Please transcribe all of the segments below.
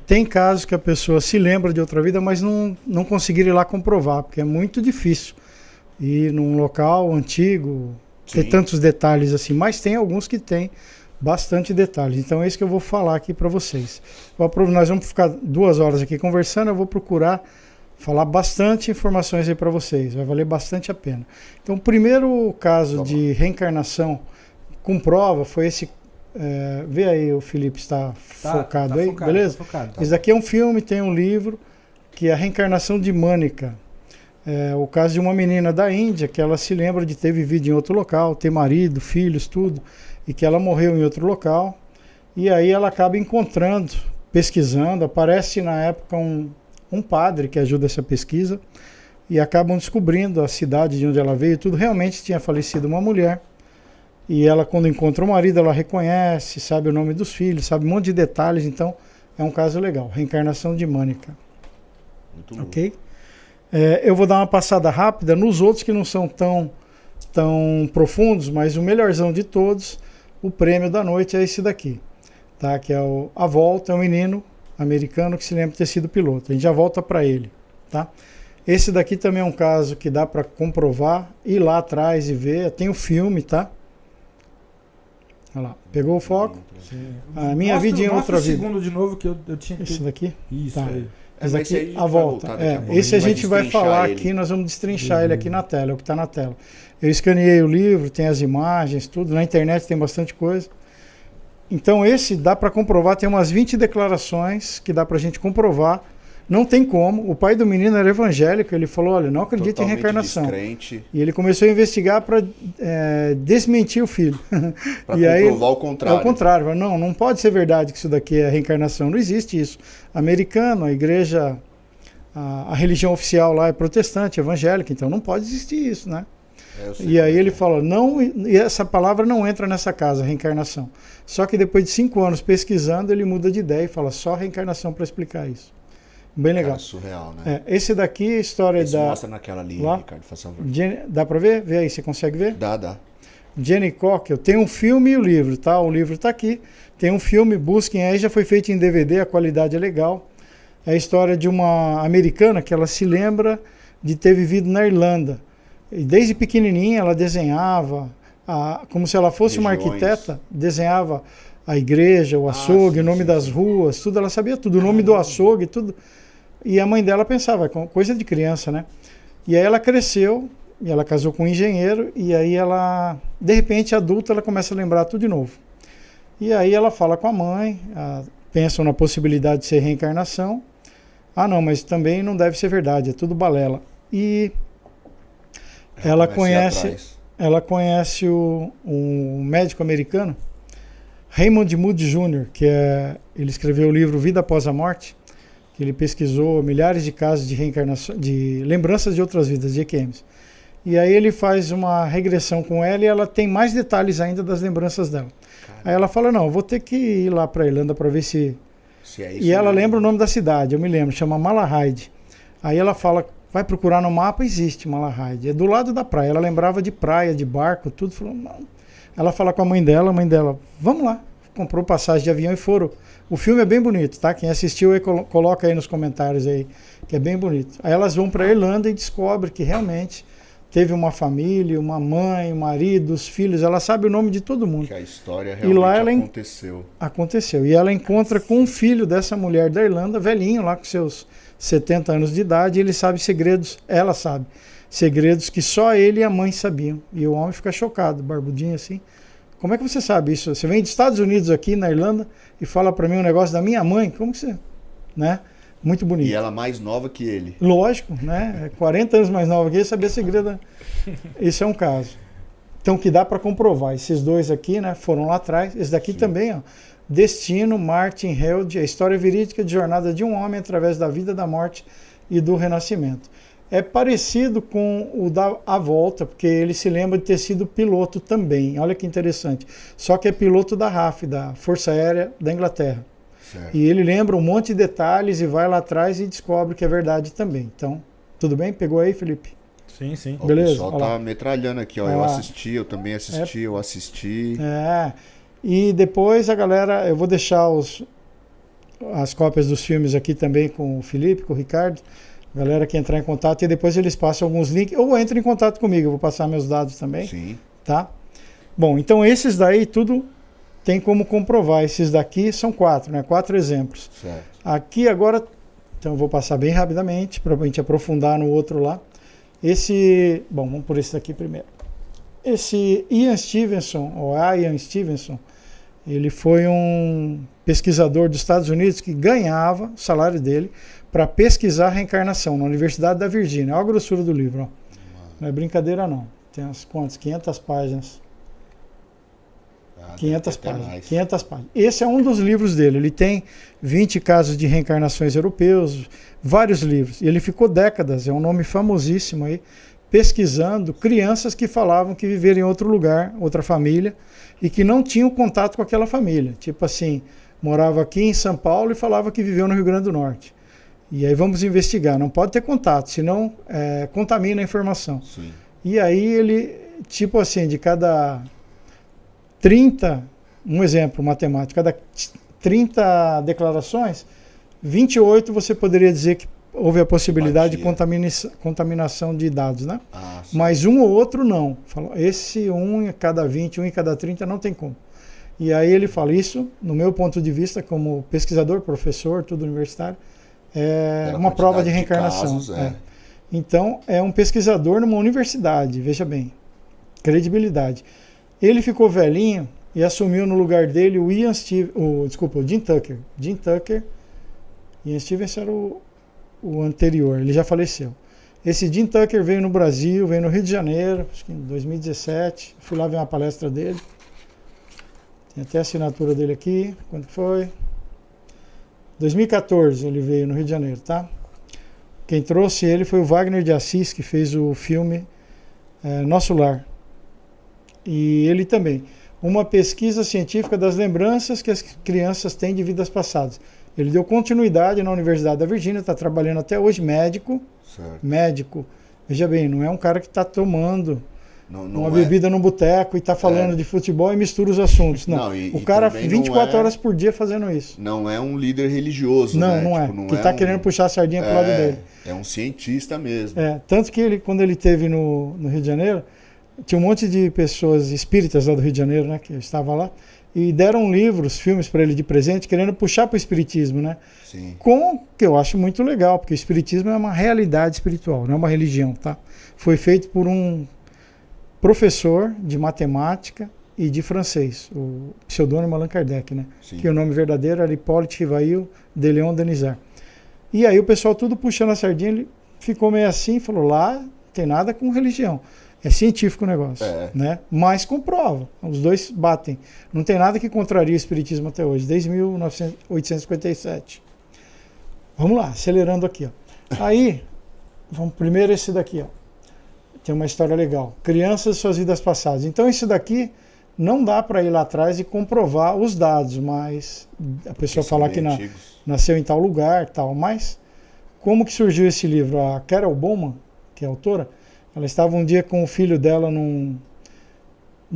Tem casos que a pessoa se lembra de outra vida, mas não conseguir ir lá comprovar, porque é muito difícil ir num local antigo, ter Sim. tantos detalhes assim, mas tem alguns que tem bastante detalhes. Então é isso que eu vou falar aqui para vocês. Nós vamos ficar 2 horas aqui conversando, eu vou procurar falar bastante informações aí para vocês, vai valer bastante a pena. Então, o primeiro caso de reencarnação com prova foi esse. Vê aí, o Felipe está focado aí, focado, beleza? Tá focado. Esse daqui é um filme, tem um livro, que é A Reencarnação de Mânica. É o caso de uma menina da Índia, que ela se lembra de ter vivido em outro local, ter marido, filhos, tudo, e que ela morreu em outro local. E aí ela acaba encontrando, pesquisando, aparece na época um padre que ajuda essa pesquisa, e acabam descobrindo a cidade de onde ela veio, tudo. Realmente tinha falecido uma mulher, e ela, quando encontra o marido, ela reconhece, sabe o nome dos filhos, sabe um monte de detalhes. Então é um caso legal. Reencarnação de Mânica. Muito bom. Ok? Eu vou dar uma passada rápida nos outros que não são tão profundos, mas o melhorzão de todos, o prêmio da noite é esse daqui, tá? Que é A Volta, é um menino americano que se lembra de ter sido piloto. A gente já volta para ele, tá? Esse daqui também é um caso que dá para comprovar, ir lá atrás e ver. Tem o filme, tá? Olha lá, pegou o foco? Sim. A minha vidinha é outra vida. segundo de novo que eu tinha que... Esse daqui? Isso Tá. aí. Esse Mas esse aí aqui, a gente a vai volta. voltar daqui a pouco. Esse a gente vai destrinchar falar ele. aqui, nós vamos destrinchar ele aqui na tela, é o que está na tela. Eu escaneei o livro, tem as imagens, tudo. Na internet tem bastante coisa. Então esse dá para comprovar, tem umas 20 declarações que dá para a gente comprovar. Não tem como. O pai do menino era evangélico, ele falou, olha, não acredito em Totalmente reencarnação. descrente, E ele começou a investigar para desmentir o filho. pra E aí, comprovar o contrário. É o contrário. Não pode ser verdade que isso daqui é reencarnação. Não existe isso. Americano, a igreja, a religião oficial lá é protestante, evangélica, então não pode existir isso, né? Eu sei E aí como é ele que é. fala, não, e essa palavra não entra nessa casa, reencarnação. Só que depois de 5 anos pesquisando, ele muda de ideia e fala só reencarnação para explicar isso. Bem legal. Cara, surreal, né? Esse daqui é a história Esse da... mostra naquela ali, lá. Ricardo, faz favor. Dá para ver? Vê aí, você consegue ver? Dá. Jenny Cockle, tem um filme e o livro, tá? O livro tá aqui. Tem um filme, busquem aí, já foi feito em DVD, a qualidade é legal. É a história de uma americana que ela se lembra de ter vivido na Irlanda. E desde pequenininha ela desenhava, como se ela fosse uma Regiões. arquiteta, desenhava a igreja, o açougue, sim, o nome sim, das sim. ruas, tudo, ela sabia tudo, o nome do açougue, tudo. E a mãe dela pensava, coisa de criança, né? E aí ela cresceu, e ela casou com um engenheiro, e aí ela, de repente, adulta, ela começa a lembrar tudo de novo. E aí ela fala com a mãe, pensam na possibilidade de ser reencarnação. Não, mas também não deve ser verdade, é tudo balela. E ela conhece um médico americano, Raymond Moody Jr., ele escreveu o livro Vida Após a Morte, que ele pesquisou milhares de casos de reencarnação, de lembranças de outras vidas, de EQMs. E aí ele faz uma regressão com ela e ela tem mais detalhes ainda das lembranças dela. Caramba. Aí ela fala, não, eu vou ter que ir lá para a Irlanda para ver se... é isso E ela mesmo. lembra o nome da cidade, eu me lembro, chama Malahide. Aí ela fala, vai procurar no mapa, existe Malahide. É do lado da praia. Ela lembrava de praia, de barco, tudo. Falou, não. Ela fala com a mãe dela, vamos lá. Comprou passagem de avião e foram. O filme é bem bonito, tá? Quem assistiu aí, coloca aí nos comentários aí, que é bem bonito. Aí elas vão para a Irlanda e descobrem que realmente teve uma família, uma mãe, um marido, os filhos. Ela sabe o nome de todo mundo. Que a história E lá ela realmente aconteceu. Aconteceu. E ela encontra com um filho dessa mulher da Irlanda, velhinho, lá com seus 70 anos de idade, e ele sabe segredos, ela sabe, segredos que só ele e a mãe sabiam. E o homem fica chocado, barbudinho assim. Como é que você sabe isso? Você vem dos Estados Unidos aqui na Irlanda e fala para mim um negócio da minha mãe? Como que você... Né? Muito bonito. E ela mais nova que ele. Lógico, né? 40 anos mais nova que ele, sabia segredo. Isso é um caso. Então, que dá para comprovar. Esses dois aqui, né, foram lá atrás. Esse daqui também, ó. Destino, Martin Held, a história verídica de jornada de um homem através da vida, da morte e do renascimento. É parecido com o da A Volta, porque ele se lembra de ter sido piloto também. Olha que interessante. Só que é piloto da RAF, da Força Aérea da Inglaterra. Certo. E ele lembra um monte de detalhes e vai lá atrás e descobre que é verdade também. Então, tudo bem? Pegou aí, Felipe? Sim, sim. Ó, Beleza, o pessoal olha tá lá. metralhando aqui, ó. Eu assisti, eu também assisti, eu assisti. E depois a galera, eu vou deixar as cópias dos filmes aqui também com o Felipe, com o Ricardo. Galera que entrar em contato e depois eles passam alguns links. Ou entre em contato comigo, eu vou passar meus dados também. Sim. Tá? Bom, então esses daí tudo tem como comprovar. Esses daqui são 4, né? 4 exemplos. Certo. Aqui agora, então eu vou passar bem rapidamente para a gente aprofundar no outro lá. Bom, vamos por esse daqui primeiro. Esse Ian Stevenson, ou Ian Stevenson, ele foi um pesquisador dos Estados Unidos que ganhava o salário dele para pesquisar a reencarnação na Universidade da Virgínia. Olha a grossura do livro. Ó. Não é brincadeira, não. Tem umas quantas? 500 páginas. 500 páginas. 500 páginas. Esse é um dos livros dele. Ele tem 20 casos de reencarnações europeus, vários livros. E ele ficou décadas, é um nome famosíssimo aí, pesquisando crianças que falavam que viveram em outro lugar, outra família, e que não tinham contato com aquela família. Tipo assim, morava aqui em São Paulo e falava que viveu no Rio Grande do Norte. E aí vamos investigar. Não pode ter contato, senão contamina a informação. Sim. E aí ele, tipo assim, de cada 30, um exemplo matemático, cada 30 declarações, 28 você poderia dizer que houve a possibilidade de contaminação de dados, né? Mas um ou outro não. Esse um em cada 20, um em cada 30 não tem como. E aí ele fala isso, no meu ponto de vista, como pesquisador, professor, tudo universitário, é uma prova de reencarnação. De casos, Então, é um pesquisador numa universidade, veja bem, credibilidade. Ele ficou velhinho e assumiu no lugar dele o Jim Tucker. Jim Tucker, Ian Stevenson era o anterior, ele já faleceu. Esse Jim Tucker veio no Brasil, veio no Rio de Janeiro, acho que em 2017, fui lá ver uma palestra dele. Tem até a assinatura dele aqui, quando foi? 2014 ele veio no Rio de Janeiro, tá? Quem trouxe ele foi o Wagner de Assis, que fez o filme Nosso Lar. E ele também. Uma pesquisa científica das lembranças que as crianças têm de vidas passadas. Ele deu continuidade na Universidade da Virgínia, está trabalhando até hoje, médico. Certo. Médico. Veja bem, não é um cara que está tomando uma bebida no boteco e está falando de futebol e mistura os assuntos. Não, o cara 24 horas por dia fazendo isso. Não é um líder religioso, não, né? Não é. Que está querendo puxar a sardinha pro lado dele. É um cientista mesmo. Tanto que ele, quando ele esteve no Rio de Janeiro, tinha um monte de pessoas espíritas lá do Rio de Janeiro, né, que estava lá, e deram livros, filmes para ele de presente, querendo puxar para o espiritismo, né? Sim. Que eu acho muito legal, porque o espiritismo é uma realidade espiritual, não é uma religião, tá? Foi feito por um professor de matemática e de francês, o pseudônimo Allan Kardec, né? Sim. Que o nome verdadeiro era Hippolyte Rivail de Leon Denisard. E aí o pessoal tudo puxando a sardinha, ele ficou meio assim, falou, lá não tem nada com religião. É científico o negócio, né? Mas comprova, os dois batem. Não tem nada que contraria o espiritismo até hoje, desde 1857. Vamos lá, acelerando aqui. Ó. Aí, vamos primeiro esse daqui. Ó. Tem uma história legal. Crianças e suas vidas passadas. Então, esse daqui não dá para ir lá atrás e comprovar os dados, mas a pessoa falar que nasceu em tal lugar, tal. Mas, como que surgiu esse livro? A Carol Bowman, que é a autora, ela estava um dia com o filho dela no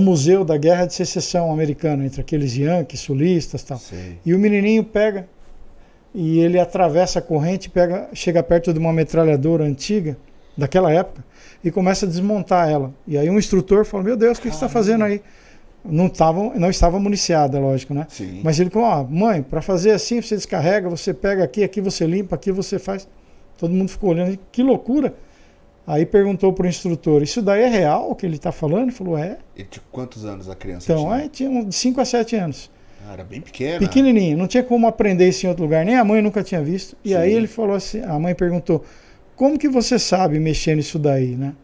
museu da Guerra de Secessão americana, entre aqueles yankees, sulistas e tal. Sei. E o menininho pega e ele atravessa a corrente, chega perto de uma metralhadora antiga, daquela época, e começa a desmontar ela. E aí um instrutor fala, meu Deus, o que você está fazendo aí? Não estava municiada, lógico, né? Sim. Mas ele falou, mãe, para fazer assim, você descarrega, você pega aqui você limpa, aqui você faz. Todo mundo ficou olhando, que loucura! Aí perguntou para o instrutor, isso daí é real o que ele está falando? Ele falou, é. E tinha quantos anos a criança tinha? Então, tinha de 5 a 7 anos. Era bem pequena. Pequenininho, não tinha como aprender isso em outro lugar, nem a mãe nunca tinha visto. E aí ele falou assim, a mãe perguntou, como que você sabe mexer nisso daí, né?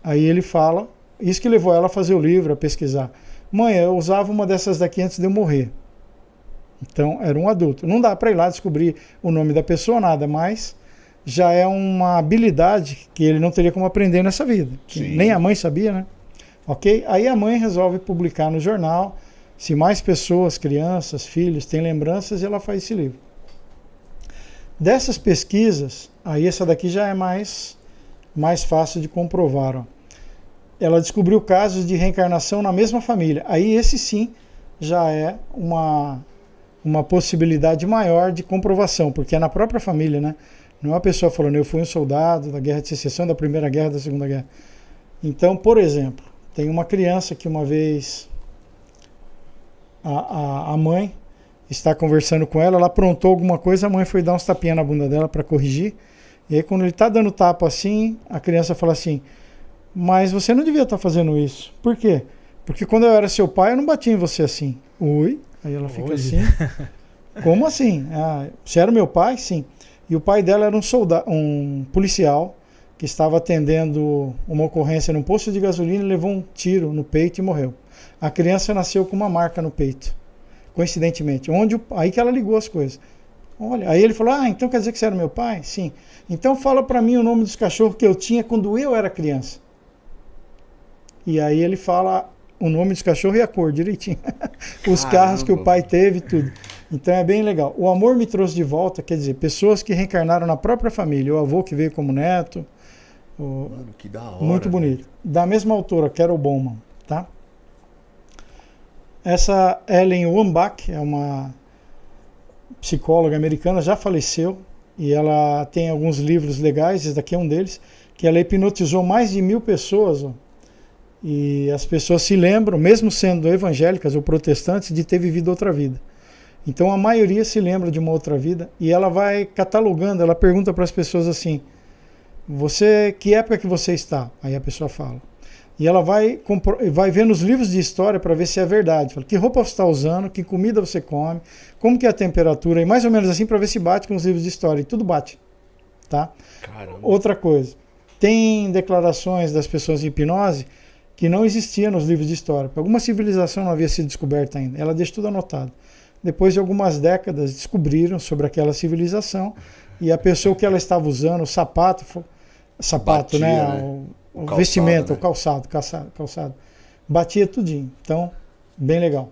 Aí ele fala, isso que levou ela a fazer o livro, a pesquisar. Mãe, eu usava uma dessas daqui antes de eu morrer. Então, era um adulto. Não dá para ir lá descobrir o nome da pessoa, nada, mas já é uma habilidade que ele não teria como aprender nessa vida. Nem a mãe sabia, né? Ok? Aí a mãe resolve publicar no jornal, se mais pessoas, crianças, filhos, têm lembranças, ela faz esse livro. Dessas pesquisas, aí essa daqui já é mais fácil de comprovar. Ó. Ela descobriu casos de reencarnação na mesma família. Aí esse sim já é uma possibilidade maior de comprovação, porque é na própria família, né? Não é uma pessoa falando, eu fui um soldado da Guerra de Secessão, da Primeira Guerra, da Segunda Guerra. Então, por exemplo, tem uma criança que uma vez a mãe está conversando com ela, ela aprontou alguma coisa, a mãe foi dar uns tapinhas na bunda dela para corrigir, e aí quando ele está dando tapa assim, a criança fala assim, mas você não devia estar fazendo isso. Por quê? Porque quando eu era seu pai, eu não batia em você assim. Ui, aí ela fica assim. Como assim? Ah, você era meu pai? Sim. E o pai dela era um policial que estava atendendo uma ocorrência num posto de gasolina e levou um tiro no peito e morreu. A criança nasceu com uma marca no peito, coincidentemente. Aí que ela ligou as coisas. Olha, aí ele falou, então quer dizer que você era meu pai? Sim. Então fala para mim o nome dos cachorros que eu tinha quando eu era criança. E aí ele fala o nome dos cachorros e a cor direitinho. Os carros que o pai teve, tudo. Então é bem legal. O amor me trouxe de volta, quer dizer, pessoas que reencarnaram na própria família. O avô que veio como neto. Mano, que da hora. Muito bonito. Velho. Da mesma autora, Carol Bowman, tá? Essa Ellen Wambach é uma psicóloga americana, já faleceu. E ela tem alguns livros legais, esse daqui é um deles, que ela hipnotizou mais de 1000 pessoas, ó. E as pessoas se lembram, mesmo sendo evangélicas ou protestantes, de ter vivido outra vida. Então a maioria se lembra de uma outra vida e ela vai catalogando, ela pergunta para as pessoas assim, que época que você está? Aí a pessoa fala. E ela vai ver nos livros de história para ver se é verdade. Fala, que roupa você está usando, que comida você come, como que é a temperatura, e mais ou menos assim para ver se bate com os livros de história. E tudo bate. Tá? Caramba. Outra coisa, tem declarações das pessoas em hipnose que não existia nos livros de história. Alguma civilização não havia sido descoberta ainda. Ela deixa tudo anotado. Depois de algumas décadas, descobriram sobre aquela civilização e a pessoa que ela estava usando, o sapato, batia, né? O calçado, vestimento, né? O calçado, batia tudinho. Então, bem legal.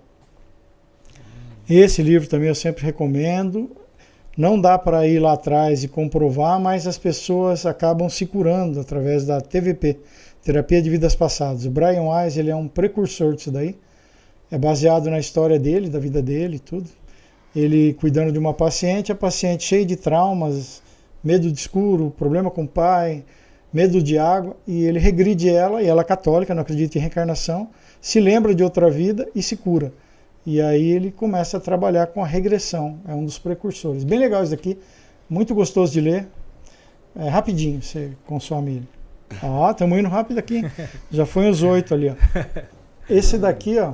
Esse livro também eu sempre recomendo. Não dá para ir lá atrás e comprovar, mas as pessoas acabam se curando através da TVP, Terapia de Vidas Passadas. O Brian Weiss, ele é um precursor disso daí. É baseado na história dele, da vida dele e tudo. Ele cuidando de uma paciente, a paciente cheia de traumas, medo de escuro, problema com o pai, medo de água, e ele regride ela, e ela é católica, não acredita em reencarnação, se lembra de outra vida e se cura. E aí ele começa a trabalhar com a regressão, é um dos precursores. Bem legal isso daqui, muito gostoso de ler, é rapidinho, você consome ele. Ó, estamos indo rápido aqui, já foi os 8 ali, ó. Esse daqui, ó,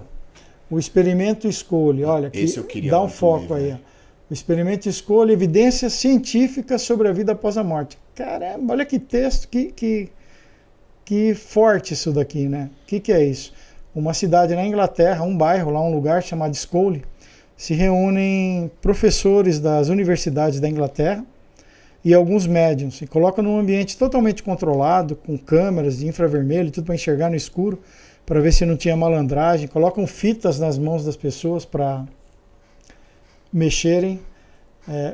o experimento escolhe, olha, aqui, dá um foco aí, ó. O experimento escolhe evidências científicas sobre a vida após a morte. Caramba, olha que texto, que forte isso daqui, né? O que é isso? Uma cidade na Inglaterra, um bairro lá, um lugar chamado Scole, se reúnem professores das universidades da Inglaterra e alguns médiums, e colocam num ambiente totalmente controlado, com câmeras de infravermelho, tudo para enxergar no escuro, para ver se não tinha malandragem, colocam fitas nas mãos das pessoas para mexerem,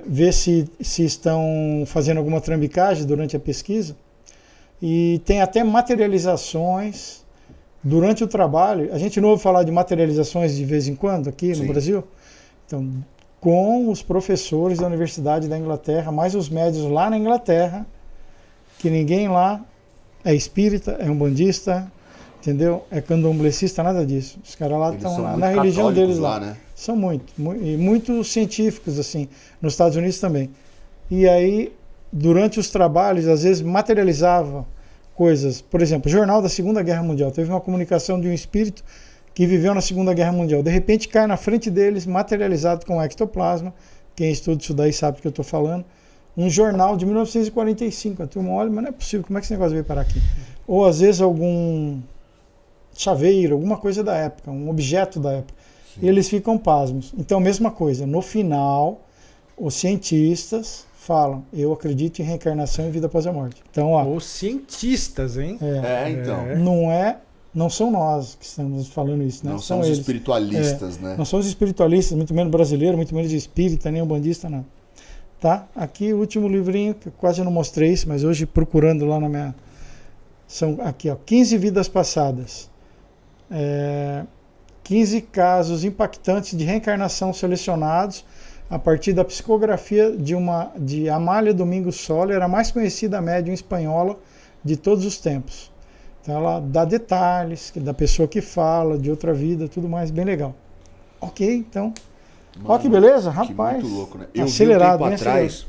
ver se estão fazendo alguma trambicagem durante a pesquisa, e tem até materializações durante o trabalho. A gente não ouve falar de materializações de vez em quando aqui no Brasil? Então, com os professores da Universidade da Inglaterra, mais os médios lá na Inglaterra, que ninguém lá é espírita, é umbandista, entendeu? É candomblessista, nada disso. Os caras lá estão na religião deles lá. Né? São muito científicos, assim, nos Estados Unidos também. E aí, durante os trabalhos, às vezes materializava coisas. Por exemplo, Jornal da Segunda Guerra Mundial. Teve uma comunicação de um espírito que viveu na Segunda Guerra Mundial. De repente cai na frente deles, materializado com ectoplasma. Quem estuda isso daí sabe do que eu estou falando. Um jornal de 1945. A turma olha, mas não é possível, como é que esse negócio veio parar aqui? Ou às vezes algum chaveiro, alguma coisa da época, um objeto da época. E eles ficam pasmos. Então, mesma coisa. No final, os cientistas falam, eu acredito em reencarnação e vida após a morte. Então, ó, os cientistas, hein? Então. Não são nós que estamos falando isso, né? Não são os eles. Espiritualistas, né? Não são os espiritualistas, muito menos brasileiro, muito menos espírita, nem umbandista, não. Tá? Aqui o último livrinho, que eu quase não mostrei isso, mas hoje procurando lá na minha... São aqui, ó, 15 vidas passadas. 15 casos impactantes de reencarnação selecionados a partir da psicografia de Amália Domingos Soler, a mais conhecida médium espanhola de todos os tempos. Então ela dá detalhes da pessoa que fala, de outra vida, tudo mais, bem legal. Ok, então. Olha que beleza, rapaz. Que muito louco, né? Acelerado, vi um bem tempo atrás,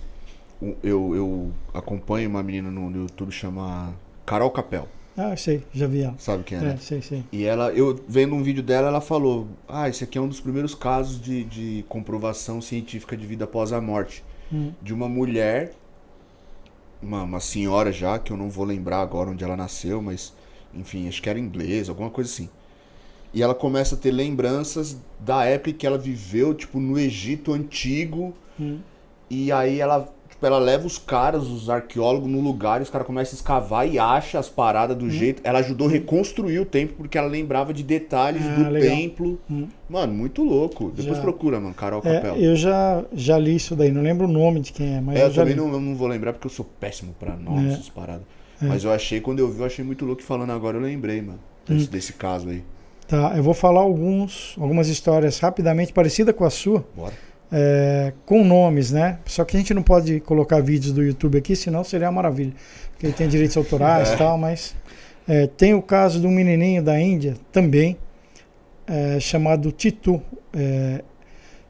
eu acompanho uma menina no YouTube chama Carol Capel. Ah, eu sei, já vi ela. Sabe quem é, né? Sei. E ela, eu vendo um vídeo dela, ela falou: esse aqui é um dos primeiros casos de comprovação científica de vida após a morte. De uma mulher, uma senhora já, que eu não vou lembrar agora onde ela nasceu, mas enfim, acho que era inglesa, alguma coisa assim. E ela começa a ter lembranças da época que ela viveu, tipo, no Egito Antigo. E aí ela leva os caras, os arqueólogos, no lugar, e os caras começam a escavar e acha as paradas do jeito. Ela ajudou a reconstruir o templo, porque ela lembrava de detalhes do legal. templo. Mano, muito louco. Depois procura, mano, Carol Capel. Eu já li isso daí, não lembro o nome de quem é, mas eu já também li. não vou lembrar, porque eu sou péssimo pra nomes, essas paradas. Mas eu achei, quando eu vi, eu achei muito louco. E falando agora, eu lembrei, mano, desse caso aí. Tá, eu vou falar algumas histórias rapidamente parecidas com a sua. Bora. Com nomes, né? Só que a gente não pode colocar vídeos do YouTube aqui, senão seria uma maravilha. Porque ele tem direitos autorais e tal, mas... tem o caso de um menininho da Índia, também, chamado Titu.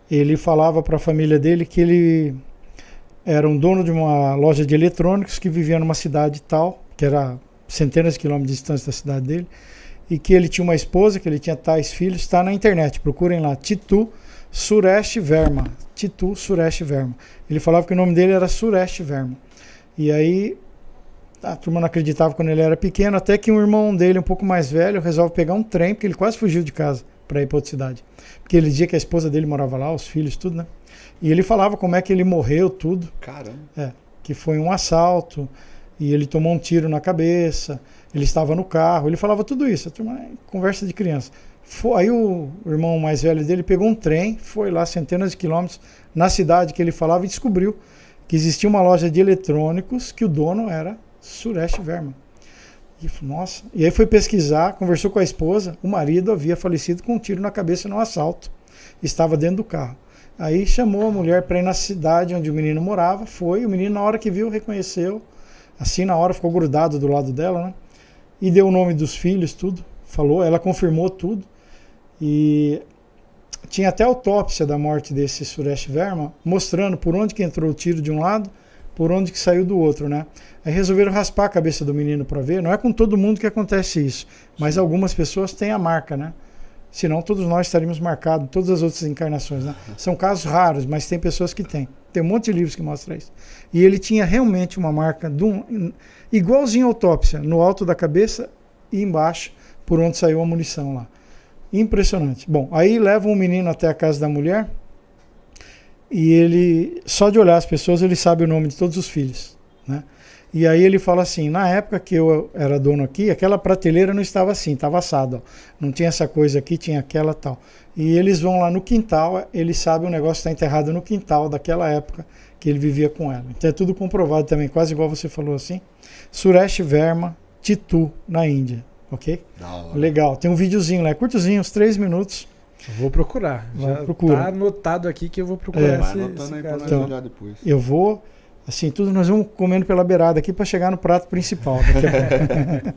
Ele falava para a família dele que ele era um dono de uma loja de eletrônicos que vivia numa cidade tal, que era centenas de quilômetros de distância da cidade dele, e que ele tinha uma esposa, que ele tinha tais filhos. Está na internet, procurem lá, Titu Suresh Verma. Titu Suresh Verma. Ele falava que o nome dele era Suresh Verma. E aí a turma não acreditava quando ele era pequeno, até que um irmão dele, um pouco mais velho, resolve pegar um trem, porque ele quase fugiu de casa para ir para outra cidade. Porque ele dizia que a esposa dele morava lá, os filhos, tudo, né? E ele falava como é que ele morreu, tudo. Caramba. Que foi um assalto, e ele tomou um tiro na cabeça, ele estava no carro, ele falava tudo isso. A turma, conversa de criança. Aí o irmão mais velho dele pegou um trem, foi lá centenas de quilômetros na cidade que ele falava e descobriu que existia uma loja de eletrônicos que o dono era Suresh Verma. E nossa, e aí foi pesquisar, conversou com a esposa, o marido havia falecido com um tiro na cabeça num assalto, estava dentro do carro. Aí chamou a mulher para ir na cidade onde o menino morava, foi, o menino na hora que viu reconheceu, assim na hora ficou grudado do lado dela, né? E deu o nome dos filhos, tudo, falou, ela confirmou tudo. E tinha até autópsia da morte desse Suresh Verma, mostrando por onde que entrou o tiro de um lado, por onde que saiu do outro, né? Aí resolveram raspar a cabeça do menino para ver. Não é com todo mundo que acontece isso, mas algumas pessoas têm a marca, né? Senão todos nós estaríamos marcados, todas as outras encarnações, né? São casos raros, mas tem pessoas que têm. Tem um monte de livros que mostram isso. E ele tinha realmente uma marca igualzinho à autópsia, no alto da cabeça e embaixo, por onde saiu a munição lá. Impressionante. Bom, aí levam o menino até a casa da mulher e ele, só de olhar as pessoas, ele sabe o nome de todos os filhos, né? E aí ele fala assim, na época que eu era dono aqui, aquela prateleira não estava assim, estava assada, ó. Não tinha essa coisa aqui, tinha aquela tal. E eles vão lá no quintal, eles sabem o negócio está enterrado no quintal daquela época que ele vivia com ela. Então é tudo comprovado também, quase igual você falou assim. Suresh Verma, Titu, na Índia. Ok? Legal. Tem um videozinho lá, é curtozinho, uns 3 minutos. Eu vou procurar. Procura. Tá anotado aqui que eu vou procurar Vai anotando aí pra nós olhar depois. Eu vou, assim, tudo nós vamos comendo pela beirada aqui para chegar no prato principal. Daqui a pouco.